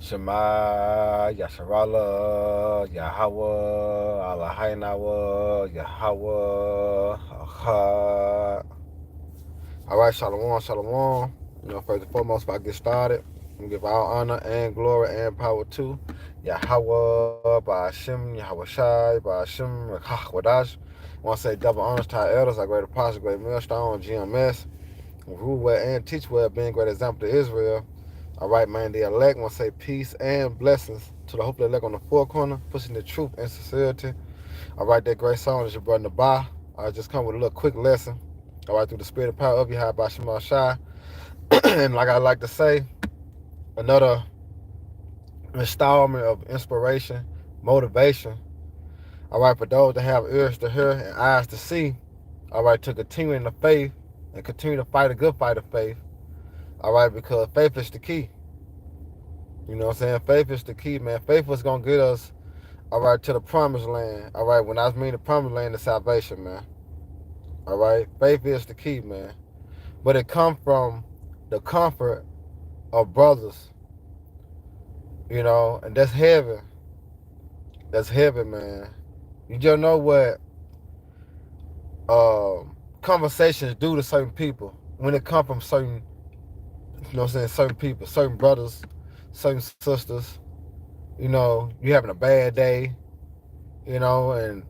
Shema Yasharala Yahweh Alahainawa Yahweh Ahad. All right, Shalom, Shalom. First and foremost, if I get started, we give all honor and glory and power to Yahweh, Ba'ashim, Yahweh Shai, Ba'ashim, Wadash. I want to say double honors to our elders, our great apostle, great millstone, GMS, rule well and teach well, being great example to Israel. All right, man, the elect want to say peace and blessings to the hopefully elect on the four corner, pushing the truth and sincerity. All right, that great song is your brother Nabah. I just come with a little quick lesson. All right, through the spirit and power of Yahweh by Shema Shai. And like I like to say, another installment of inspiration, motivation. All right, for those that have ears to hear and eyes to see. All right, to continue in the faith and continue to fight a good fight of faith. All right, because faith is the key. You know what I'm saying? Faith is the key, man. Faith is going to get us, all right, to the promised land. All right, when I mean the promised land is salvation, man. All right, faith is the key, man. But it comes from the comfort of brothers, and that's heaven. That's heaven, man. You just know what conversations do to certain people when it comes from certain, certain people, certain brothers, certain sisters. You having a bad day, and a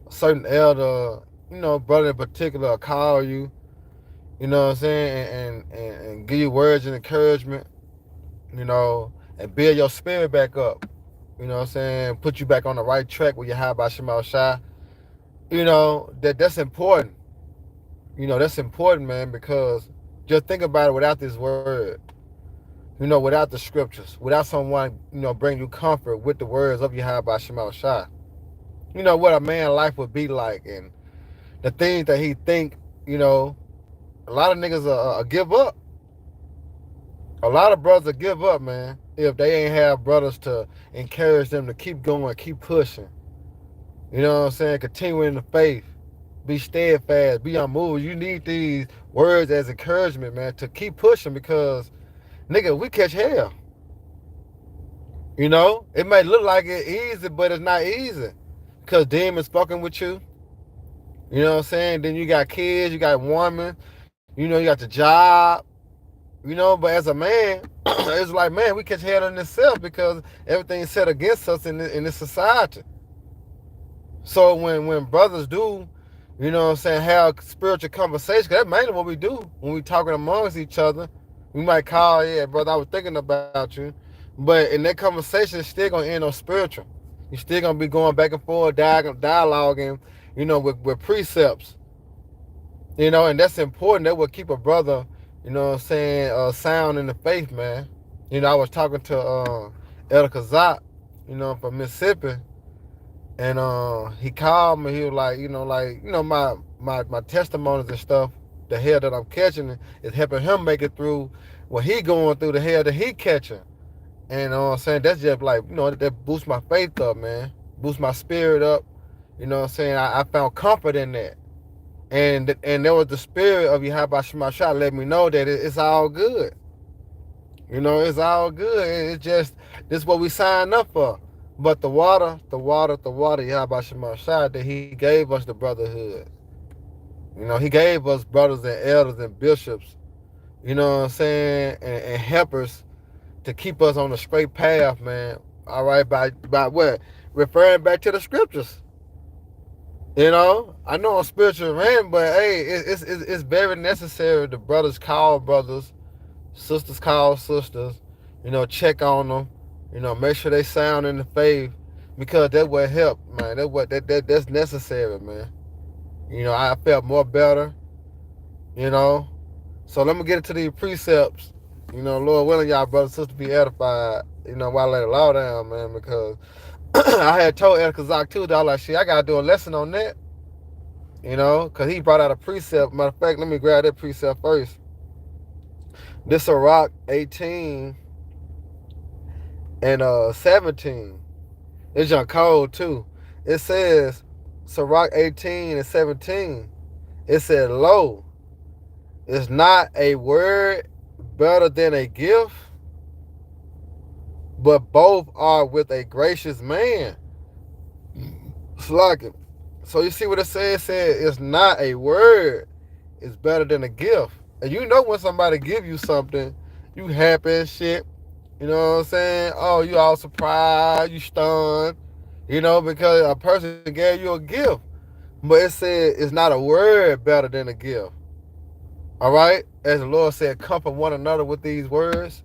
certain elder, brother in particular, will call you, you know what I'm saying, and give you words of encouragement, and build your spirit back up. You know what I'm saying? Put you back on the right track with your high by Shemal Shai. That's important. That's important, man, because just think about it without this word, without the scriptures, without someone, bring you comfort with the words of your high by Shemal Shai. What a man's life would be like and the things that he think, a lot of niggas give up. A lot of brothers give up, man, if they ain't have brothers to encourage them to keep going, keep pushing. You know what I'm saying? Continue in the faith. Be steadfast. Be unmoved. You need these words as encouragement, man, to keep pushing because, nigga, we catch hell. It may look like it easy, but it's not easy because demons fucking with you. You know what I'm saying? Then you got kids, you got woman, you got the job. But as a man, it's like, man, we catch hell in itself because everything's set against us in this society. So when brothers do, have spiritual conversations, that's mainly what we do when we talking amongst each other. We might call, yeah, brother, I was thinking about you. But in that conversation, it's still going to end on spiritual. You're still going to be going back and forth, dialoguing, with precepts. And that's important. That will keep a brother, sound in the faith, man. I was talking to Elder Kazak, from Mississippi, and he called me. He was like, my testimonies and stuff, the hell that I'm catching is helping him make it through what he going through, the hell that he catching. And I'm saying that's just like, that boosts my faith up, man. Boosts my spirit up. I'm saying? I found comfort in that. And there was the spirit of Yahweh Shema Shah let me know that it's all good. It's all good. It's just, this is what we signed up for. But the water, Yahweh Shema Shah, that he gave us the brotherhood. He gave us brothers and elders and bishops, you know what I'm saying, and helpers to keep us on the straight path, man. All right, by what? Referring back to the scriptures. I know I'm spiritual man, but hey, it's very necessary. The brothers call brothers, sisters call sisters. Check on them. Make sure they sound in the faith because that will help, man. That's necessary, man. I felt more better. So let me get into these precepts. Lord willing, y'all brothers and sisters be edified. While I let it law down, man, because I had told Ed Kazak too that I was like, shit, I gotta do a lesson on that. Because he brought out a precept. Matter of fact, let me grab that precept first. This Sirach 18 and 17. It's on code too. It says, Sirach 18 and 17. It said, lo, is not a word better than a gift? but both are with a gracious man. Slugging. So you see what it says? It said it's not a word. It's better than a gift. And you know when somebody give you something, you happy and shit. You know what I'm saying? Oh, you all surprised, you stunned. You know, because a person gave you a gift. But it said it's not a word better than a gift. All right? As the Lord said, comfort one another with these words.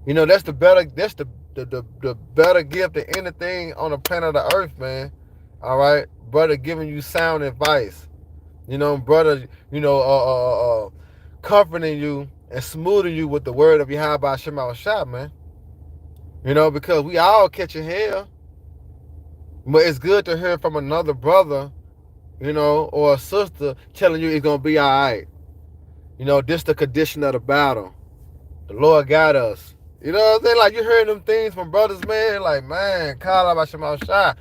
You know, that's the better gift than anything on the planet of the earth, man. All right? Brother giving you sound advice. You know, brother, comforting you and smoothing you with the word of Yahweh Shema Shah, man. You know, because we all catching hell. But it's good to hear from another brother, you know, or a sister telling you it's going to be all right. You know, this the condition of the battle. The Lord got us. You know what I'm saying? Like, you hearing them things from brothers, man, like, man, call out by Shema Shah.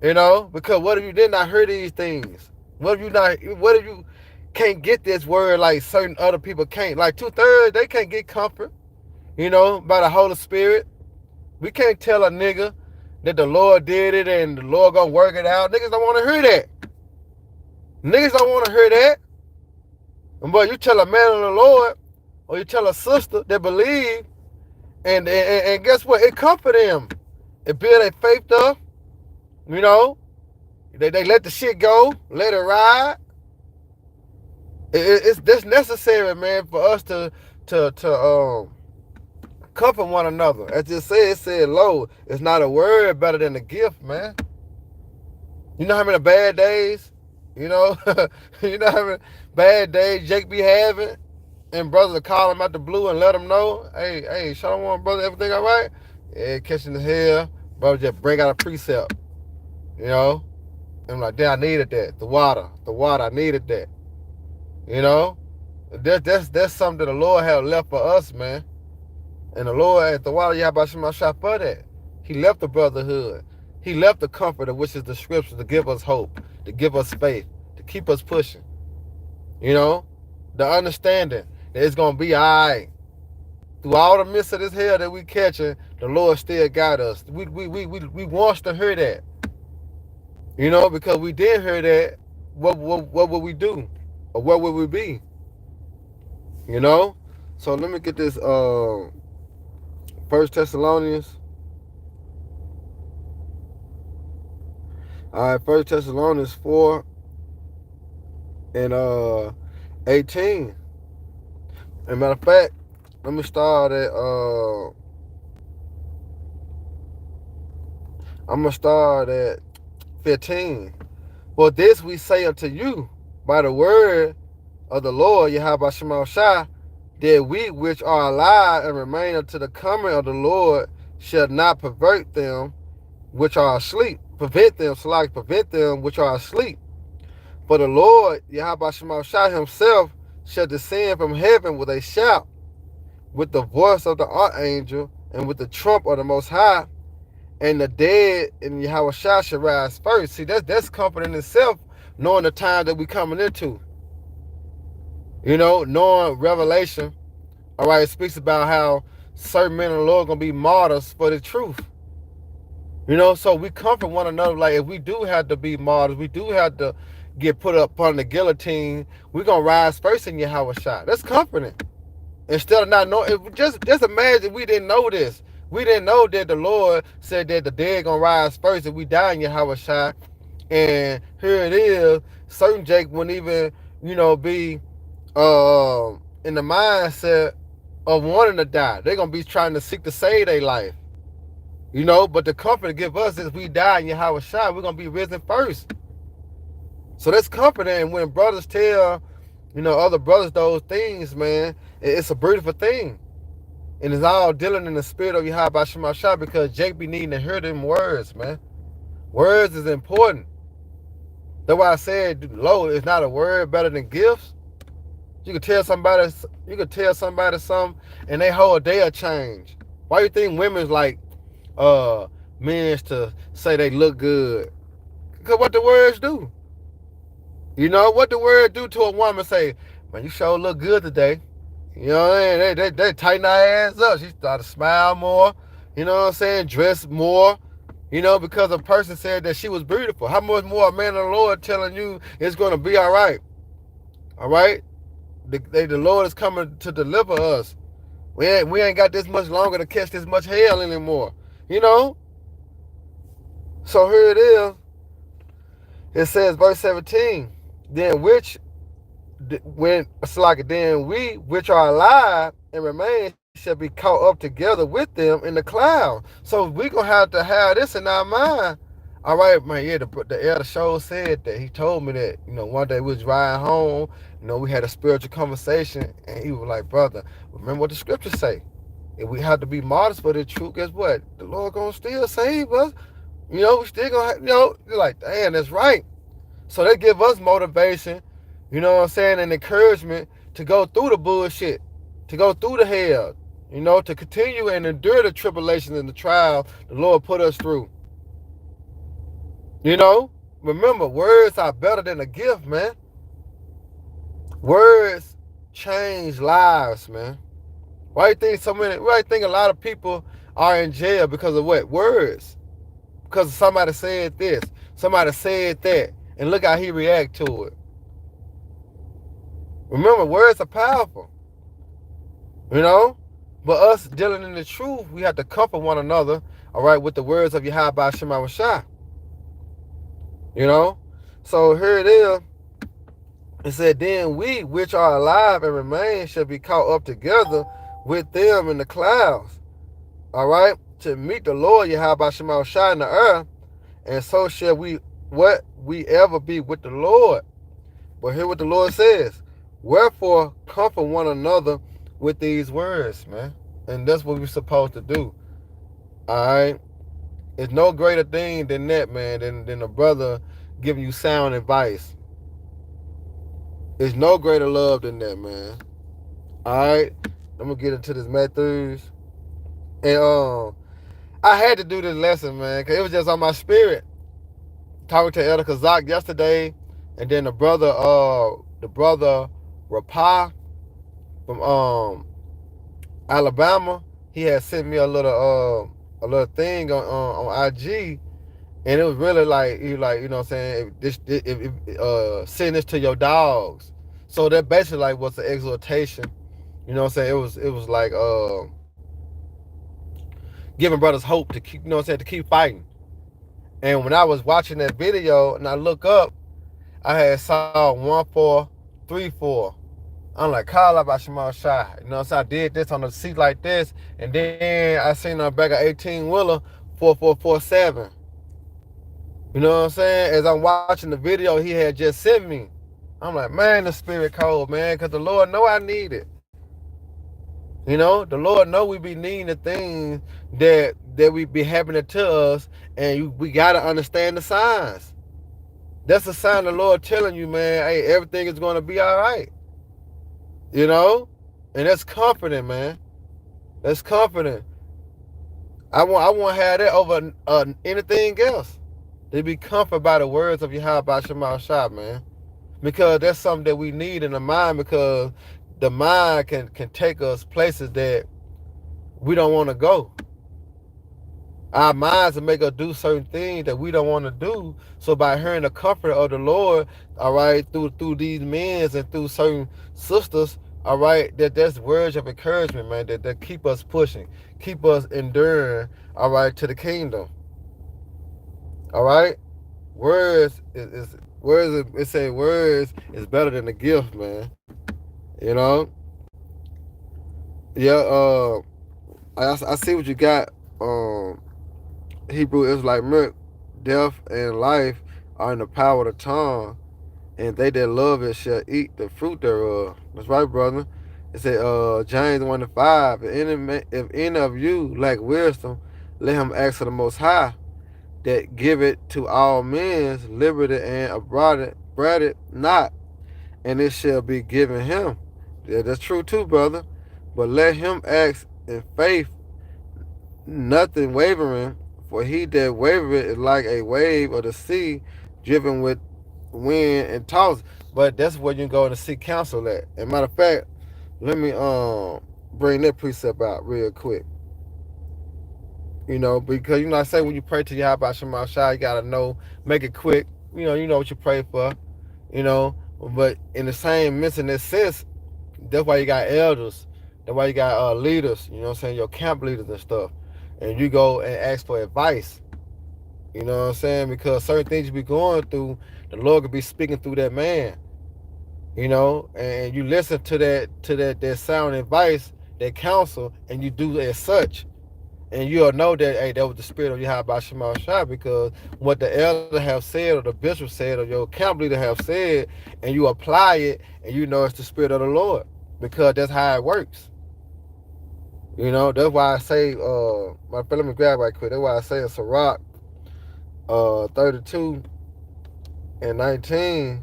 You know, because what if you did not hear these things? What if you can't get this word like certain other people can't? Like 2/3, they can't get comfort, you know, by the Holy Spirit. We can't tell a nigga that the Lord did it and the Lord gonna work it out. Niggas don't want to hear that. Niggas don't want to hear that. But you tell a man of the Lord, or you tell a sister that believe, and guess what? It comfort them. It build their faith up. You know, they let the shit go, let it ride. That's necessary, man, for us to comfort one another. As it said, lo, it's not a word better than a gift, man. You know how many bad days, you know, you know how many bad days Jake be having, and brothers call him out the blue and let him know, hey, Shalom, brother, everything all right? Yeah, catching the hell, brother, just break out a precept, you know. I'm like, damn, I needed that. The water, I needed that. You know, that's something that the Lord had left for us, man. And the Lord at the water, Yahweh Shema Shah for that. He left the brotherhood. He left the comforter, which is the scripture, to give us hope, to give us faith, to keep us pushing. You know, the understanding that it's gonna be all right. Through all the midst of this hell that we catching, the Lord still got us. We want to hear that. You know, because we did hear that, what would we do? Or where would we be? You know? So let me get this 1 Thessalonians. All right, 1 Thessalonians 4 and 18. As a matter of fact, let me start at I'm gonna start at 15. For this we say unto you by the word of the Lord, Yahweh Shema Shah, that we which are alive and remain unto the coming of the Lord shall not prevent them which are asleep. Prevent them which are asleep. For the Lord, Yahweh Shema Shah himself, shall descend from heaven with a shout, with the voice of the archangel, and with the trump of the Most High, and the dead in Yahweh Shah shall rise first. See, that's comfort in itself, knowing the time that we're coming into. You know, knowing Revelation, all right, it speaks about how certain men of the Lord are going to be martyrs for the truth. You know, so we comfort one another. Like, if we do have to be martyrs, we do have to get put up on the guillotine, we're going to rise first in Yahweh Shah. That's comforting. Instead of not knowing, just imagine we didn't know this. We didn't know that the Lord said that the dead going to rise first if we die in Yahweh Shah. And here it is, certain Jake wouldn't even, you know, be in the mindset of wanting to die. They're going to be trying to seek to save their life. You know, but the comfort to give us is we die in Yahweh Shah, we're going to be risen first. So that's comforting. And when brothers tell, you know, other brothers those things, man, it's a beautiful thing. And it's all dealing in the spirit of Yahweh Shema Shah, because Jake be needing to hear them words, man. Words is important. That's why I said, Lord, it's not a word better than gifts. You could tell somebody something and they whole day will change. Why you think women's like men's to say they look good? Because what the words do. You know, what the word do to a woman, say, man, you sure look good today. You know what I mean? They tighten her ass up. She start to smile more. You know what I'm saying? Dress more, because a person said that she was beautiful. How much more a man of the Lord telling you it's going to be all right? All right? The Lord is coming to deliver us. We ain't got this much longer to catch this much hell anymore. You know? So here it is. It says, verse 17, then then we which are alive and remain shall be caught up together with them in the cloud. So we gonna have to have this in our mind. All right, man. Yeah, the elder show said that. He told me that. One day we was riding home. We had a spiritual conversation, and he was like, "Brother, remember what the scriptures say. If we have to be modest for the truth, guess what? The Lord gonna still save us. We still gonna, you're like, damn, that's right." So they give us motivation, and encouragement to go through the bullshit, to go through the hell, to continue and endure the tribulations and the trial the Lord put us through. Remember, words are better than a gift, man. Words change lives, man. Why do you think a lot of people are in jail because of what? Words. Because somebody said this, somebody said that, and look how he react to it. Remember, words are powerful. But us dealing in the truth, we have to comfort one another, all right, with the words of Yahweh Shema Rashah. So here it is. It said, then we which are alive and remain shall be caught up together with them in the clouds, all right, to meet the Lord Yahweh Shema Rashah in the earth, and so shall we ever be with the Lord. But hear what the Lord says. Wherefore, comfort one another with these words, man. And that's what we're supposed to do. All right? It's no greater thing than that, man, than a brother giving you sound advice. There's no greater love than that, man. All right? I'm going to get into this Matthews. And I had to do this lesson, man, because it was just on my spirit. Talking to Elder Kazak yesterday, and then the brother Rapah from Alabama, he had sent me a little thing on IG, and it was really like, he like, what I'm saying, send this to your dogs. So that basically like was an exhortation, what I'm saying. It was like giving brothers hope to keep, to keep fighting. And when I was watching that video and I look up, I had saw 1434. I'm like, call up Shema Shai. So I did this on the seat like this, and then I seen on the back of 18-wheeler 4447. You know what I'm saying? As I'm watching the video he had just sent me, I'm like, man, the spirit cold, man, because the Lord know I need it. The Lord know we be needing the things that we be happening to us, and we got to understand the signs. That's a sign the Lord telling you, man, hey, everything is going to be all right. And that's comforting, man. That's comforting. I want to have that over anything else. To be comforted by the words of Yahweh Shema Shah, man. Because that's something that we need in the mind, because the mind can take us places that we don't want to go. Our minds will make us do certain things that we don't want to do. So by hearing the comfort of the Lord, all right, through these men and through certain sisters, all right, that's words of encouragement, man, that keep us pushing, keep us enduring, all right, to the kingdom. All right? Words is better than a gift, man. Yeah, I see what you got. Hebrew is like milk, death and life are in the power of the tongue, and they that love it shall eat the fruit thereof. That's right, brother. It said, James 1:5, if any of you lack wisdom, let him ask of the Most High, that give it to all men, liberty and abroad it not, and it shall be given him. Yeah, that's true too, brother. But let him ask in faith, nothing wavering, for he that wavereth is like a wave of the sea, driven with wind and tossed. But that's where you can go to seek counsel at. And matter of fact, let me bring that precept out real quick. You know, because I say when you pray to Yahweh Shema Shai, you gotta know, make it quick. You know what you pray for. You know, but in the same missing this sense, that's why you got elders. That's why you got leaders. You know what I'm saying? Your camp leaders and stuff, and you go and ask for advice. You know what I'm saying? Because certain things you be going through, the Lord could be speaking through that man. You know, and you listen to that sound advice, that counsel, and you do as such. And you'll know that, hey, that was the spirit of Yahweh Shema Shai, because what the elder have said or the bishop said or your camp leader have said, and you apply it, and you know it's the spirit of the Lord, because that's how it works. You know, that's why I say, let me grab right quick. That's why I say in Sirach 32 and 19,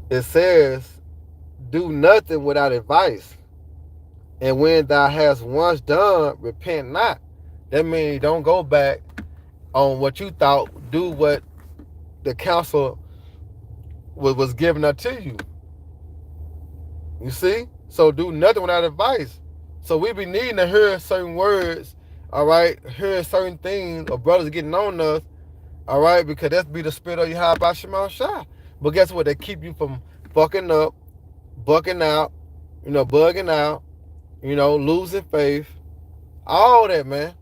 it says, do nothing without advice. And when thou hast once done, repent not. That means don't go back on what you thought. Do what the counsel was given unto you. You see? So do nothing without advice. So we be needing to hear certain words, all right? Hear certain things, or brothers getting on us, all right? Because that's be the spirit of Yahweh Shema Shai. But guess what? They keep you from fucking up, bucking out, bugging out, losing faith, all that, man.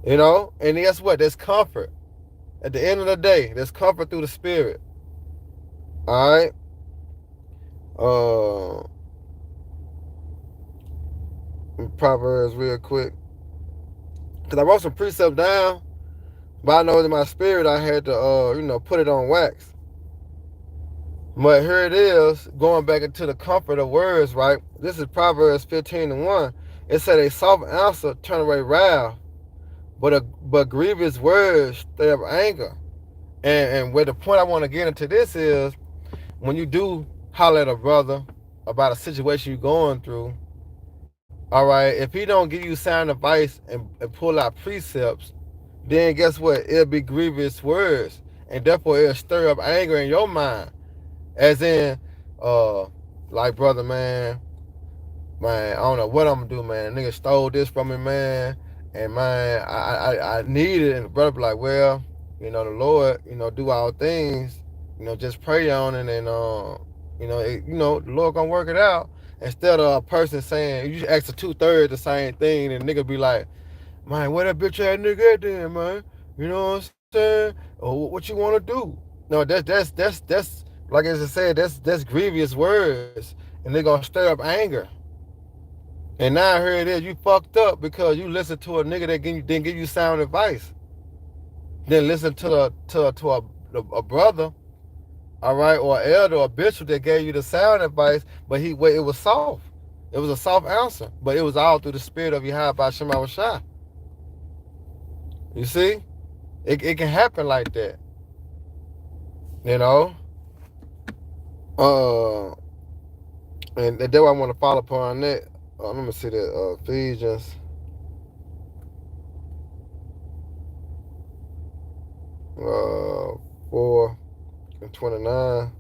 And guess what? There's comfort. At the end of the day, there's comfort through the spirit. All right? Proverbs real quick. Because I wrote some precepts down, but I know in my spirit I had to, put it on wax. But here it is, going back into the comfort of words, right? This is Proverbs 15:1. It said, a soft answer turn away wrath, but grievous words stir up anger. And where the point I want to get into this is, when you do holler at a brother about a situation you're going through, all right, if he don't give you sound advice and pull out precepts, then guess what? It'll be grievous words, and therefore it'll stir up anger in your mind. As in, like, brother, man, I don't know what I'm gonna do, man. The nigga stole this from me, man, and man, I need it. And the brother be like, well, the Lord, do all things, just pray on it, and the Lord gonna work it out. Instead of a person saying, you ask the 2/3 the same thing, and the nigga be like, man, where that bitch ass nigga at then, man? You know what I'm saying? Or what you want to do? No, that's like as I said, that's grievous words, and they're gonna stir up anger. And now here it is, you fucked up because you listened to a nigga that didn't give you sound advice. Then listen to a brother, all right, or an elder or a bishop that gave you the sound advice, but it was soft. It was a soft answer, but it was all through the spirit of Yahweh Shema Shai. You see? It can happen like that. And that's why I want to follow upon that. Let me see that. Ephesians. 4:29.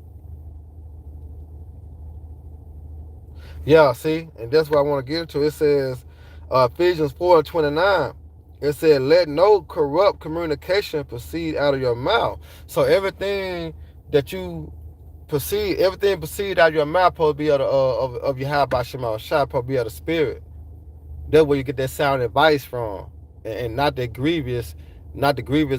Yeah, see? And that's what I want to get into. It says, Ephesians 4:29. It said, let no corrupt communication proceed out of your mouth. So everything that you everything proceed out of your mouth supposed to be of Yahweh Shema Shai, supposed to be of the spirit. That's where you get that sound advice from. And not the grievous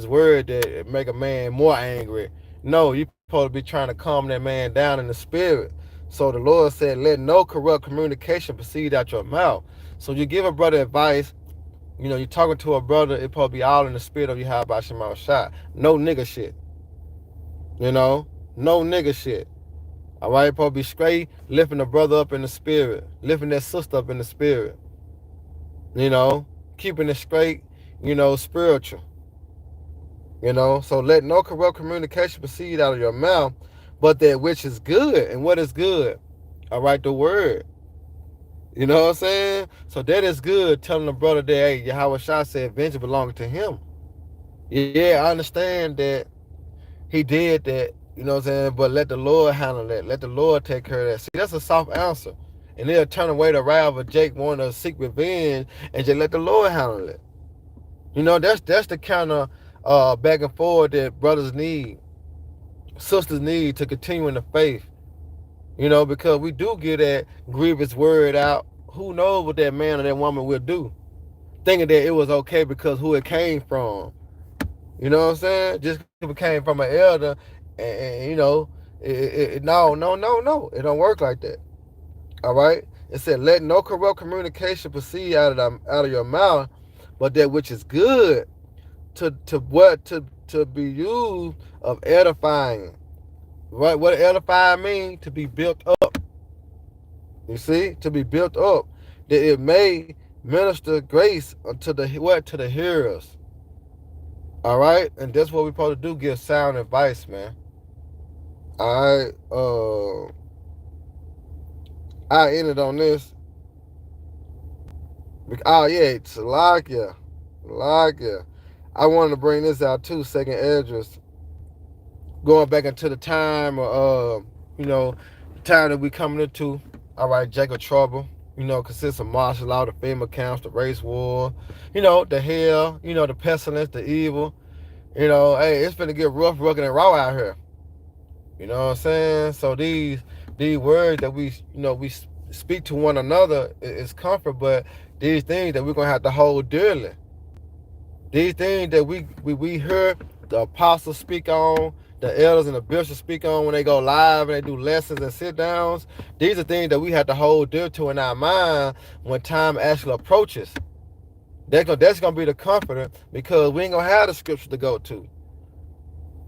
word that make a man more angry. No, you supposed to be trying to calm that man down in the spirit. So the Lord said, let no corrupt communication proceed out your mouth. So you give a brother advice, you're talking to a brother, it supposed to be all in the spirit of Yahweh Shema Shai. No nigga shit. No nigga shit. All right, supposed to be straight, lifting the brother up in the spirit, lifting that sister up in the spirit. Keeping it straight, spiritual. So let no corrupt communication proceed out of your mouth, but that which is good. And what is good? All right, the word. You know what I'm saying? So that is good, telling the brother that, hey, Yahweh Shai said vengeance belongs to him. Yeah, I understand that he did that, you know what I'm saying? But let the Lord handle that. Let the Lord take care of that. See, that's a soft answer. And they'll turn away the wrath of Jake want to seek revenge and just let the Lord handle it. You know, that's the kind of back and forth that brothers need, sisters need to continue in the faith. You know, because we do get that grievous word out. Who knows what that man or that woman will do? Thinking that it was okay because who it came from. You know what I'm saying? Just if it came from an elder, and you know, no. It don't work like that. All right. It said, "Let no corrupt communication proceed out of your mouth, but that which is good to be used of edifying." Right? What edifying mean? To be built up. You see, to be built up, that it may minister grace unto the what to the hearers. All right, and that's what we're supposed to do: give sound advice, man. All right, I ended on this. Oh yeah, Salakia. I wanted to bring this out too. Second Esdras, going back into the time of you know, the time that we coming into. All right, Jacob trouble. You know, consists of martial law, the FEMA camps, the race war. You know, the hell. You know, the pestilence, the evil. You know, hey, it's finna get rough, rugged, and raw out here. You know what I'm saying? So these words that we speak to one another is comfort, but these things that we're gonna have to hold dearly. These things that we hear the apostles speak on, the elders and the bishops speak on when they go live and they do lessons and sit downs. These are things that we have to hold dear to in our mind when time actually approaches. That's gonna be the comforter because we ain't gonna have the scripture to go to.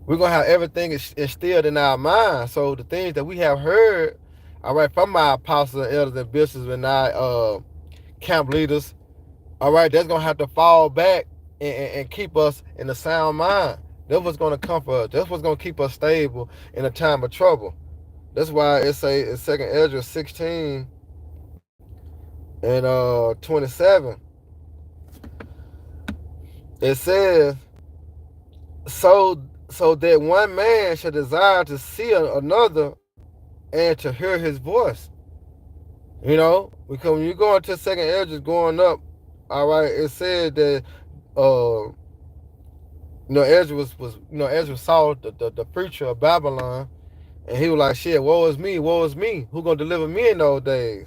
We're gonna have everything instilled in our mind. So the things that we have heard, all right, from our apostles, elders, and bishops, and our camp leaders, all right, that's gonna have to fall back and keep us in a sound mind. That's what's gonna comfort us. That's what's gonna keep us stable in a time of trouble. That's why it say in 2nd Esdras 16 and 27, it says, so that one man should desire to see another and to hear his voice. You know, because when you go into 2nd Esdras going up, all right, it said that Esdras Esdras saw the preacher of Babylon, and he was like, shit, woe is me, who gonna deliver me in those days?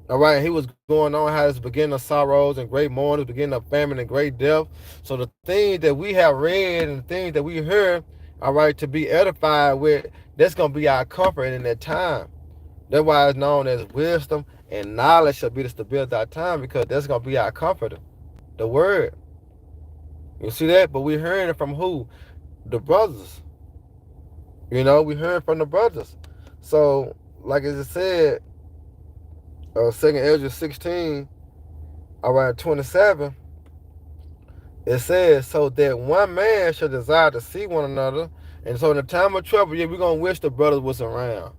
All right, and he was going on how it's beginning of sorrows and great mourning, beginning of famine and great death. So the things that we have read and the things that we heard, all right, to be edified with, that's gonna be our comfort in that time. That's why it's known as wisdom and knowledge shall be the stability of our time, because that's gonna be our comforter, the word. You see that? But we hearing it from who? The brothers. You know, we heard from the brothers. So, like as it said, 2nd Esdras 16, around 27, it says, so that one man should desire to see one another. And so in the time of trouble, yeah, we're going to wish the brothers was around.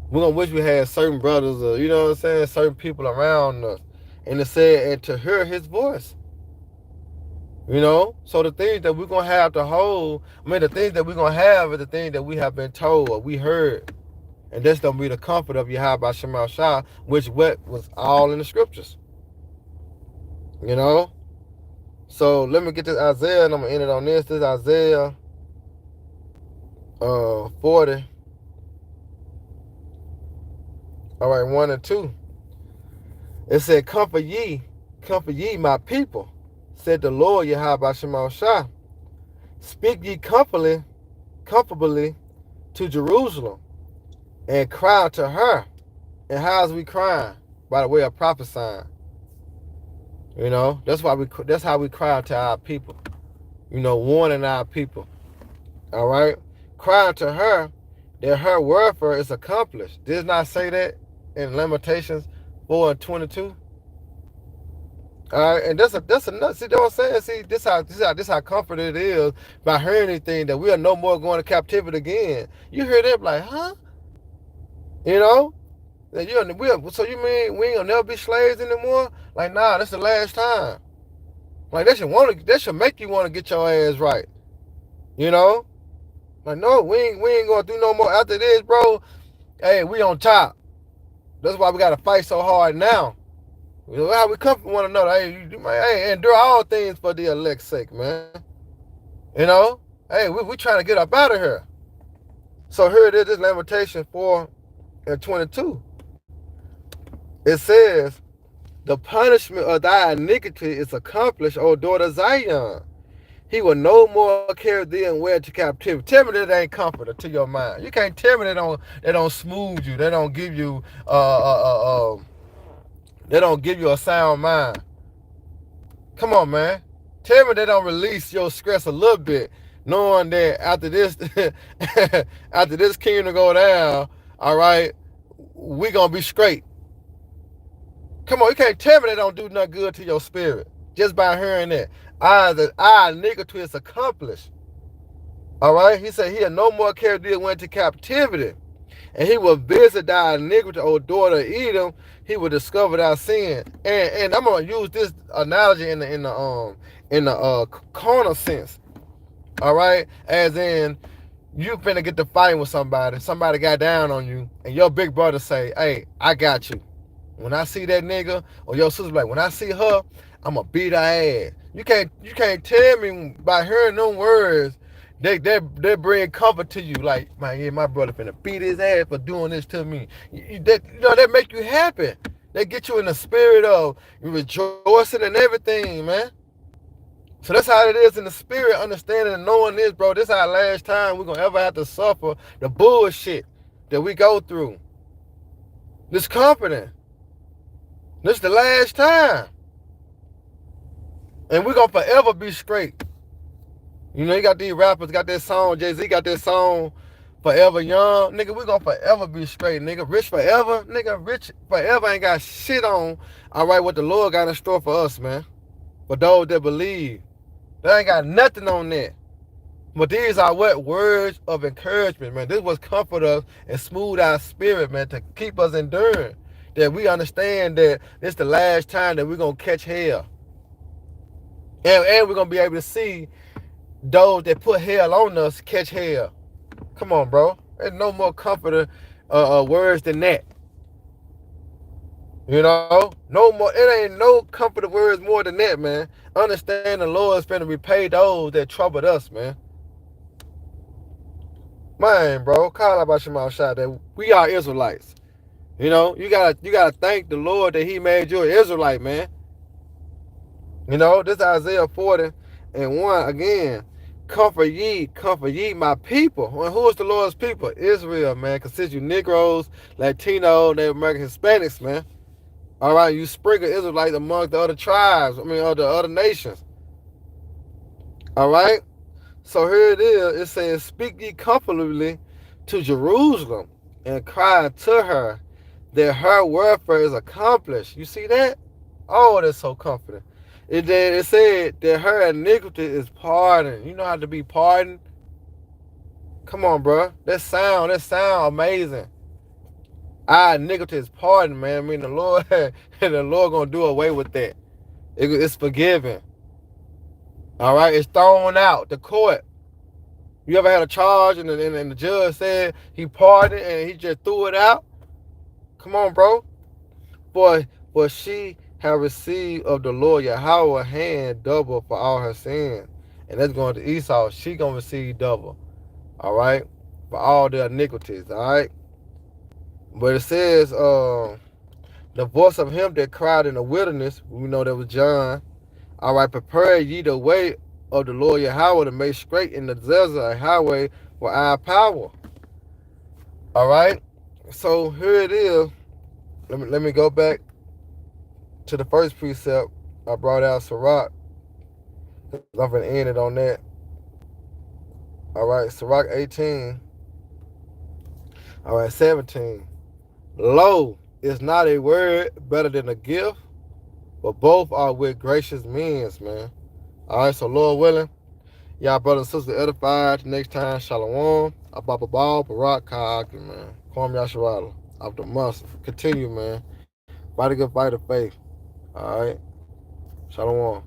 We're going to wish we had certain brothers, you know what I'm saying, certain people around us. And it said, and to hear his voice. You know, so the things that we're going to have to hold, the things that we're going to have are the things that we have been told or we heard. And that's going to be the comfort of Yahweh Shema Shah, which was all in the scriptures. You know? So let me get this Isaiah, and I'm going to end it on this. This is Isaiah 40. All right, 1 and 2. It said, comfort ye, my people, said the Lord Yahweh Shema Shah. Speak ye comfortably to Jerusalem, and cry to her. And how's we crying? By the way of prophesying. You know, that's how we cry to our people. You know, warning our people. All right, crying to her that her welfare is accomplished. Did not say that in Lamentations 4 and 22. All right, and that's enough. See what I'm saying? See, this how comfort it is by hearing anything that we are no more going to captivity again. You hear that like, huh? You know? So you mean we ain't gonna never be slaves anymore? Like, nah, that's the last time. Like that should make you want to get your ass right. You know? Like, no, we ain't gonna do no more after this, bro. Hey, we on top. That's why we got to fight so hard now. How we comfort one another. Hey, endure all things for the elect's sake, man. You know? Hey, we trying to get up out of here. So here it is, this Lamentation 4 and 22. It says, the punishment of thy iniquity is accomplished, O daughter Zion. He will no more carry thee and wear to captivity. Tell me that ain't comforter to your mind. You can't tell me they don't smooth you. They don't give you they don't give you a sound mind. Come on, man. Tell me they don't release your stress a little bit, knowing that after this kingdom go down, all right, we gonna be straight. Come on, you can't tell me they don't do nothing good to your spirit just by hearing that. Our iniquity is accomplished. All right, he said he'll no more carry thee went to captivity, and he will visit thy iniquity, O daughter of Edom. He will discover thy sin. And I'm gonna use this analogy in the carnal sense. All right, as in you finna get to fighting with somebody. Somebody got down on you, and your big brother say, "Hey, I got you. When I see that nigga," or your sister like, "When I see her, I'ma beat her ass." You can't tell me by hearing them words, they bring comfort to you. Like, man, yeah, my brother finna beat his ass for doing this to me. That make you happy. They get you in the spirit of rejoicing and everything, man. So that's how it is in the spirit, understanding and knowing this, bro. This is our last time we're gonna ever have to suffer the bullshit that we go through. This confidence. This is the last time. And we're going to forever be straight. You know, you got these rappers, got that song, Jay-Z got that song, Forever Young. Nigga, we're going to forever be straight, nigga. Rich forever. Nigga, rich forever ain't got shit on, all right, what the Lord got in store for us, man. For those that believe. They ain't got nothing on that. But these are what? Words of encouragement, man. This was comfort us and smooth our spirit, man, to keep us enduring. That we understand that this is the last time that we're going to catch hell. And we're going to be able to see those that put hell on us catch hell. Come on, bro. There's no more comforter words than that. You know? No more. It ain't no comforter words more than that, man. Understand the Lord is finna repay those that troubled us, man. Man, bro. Call out Shema Shah that we are Israelites. You know? You gotta thank the Lord that he made you an Israelite, man. You know, this is Isaiah 40 and 1 again. Comfort ye my people. Well, who is the Lord's people? Israel, man. Consider you Negroes, Latino, Native American, Hispanics, man. All right, you sprinkle Israelites among the other tribes. The other nations. All right. So here it is. It says, "Speak ye comfortably to Jerusalem, and cry to her that her welfare is accomplished." You see that? Oh, that's so comforting. It said that her iniquity is pardoned. You know how to be pardoned? Come on, bro. That sound amazing. Our iniquity is pardoned, man. I mean, the Lord gonna do away with that. It's forgiven. All right, it's thrown out. The court. You ever had a charge and the judge said he pardoned and he just threw it out? Come on, bro. For she have received of the Lord Yahweh hand double for all her sins. And that's going to Esau. She going to receive double. All right? For all their iniquities. All right? But it says, the voice of him that cried in the wilderness, we know that was John. All right, prepare ye the way of the Lord Yahweh to make straight in the desert a highway for our power. All right? So here it is. Let me go back to the first precept. I brought out Sirach. I'm going to end it on that. All right, Sirach 18. All right, 17. Lo, is not a word better than a gift, but both are with gracious men, man. All right, so Lord willing, y'all brothers and sisters edified. Next time, Shalom. Abba Baal, Barak, Ka'aki, man. Kwam Yasharala. Of the must. Continue, man. Fight a good fight of faith. All right. Shalom.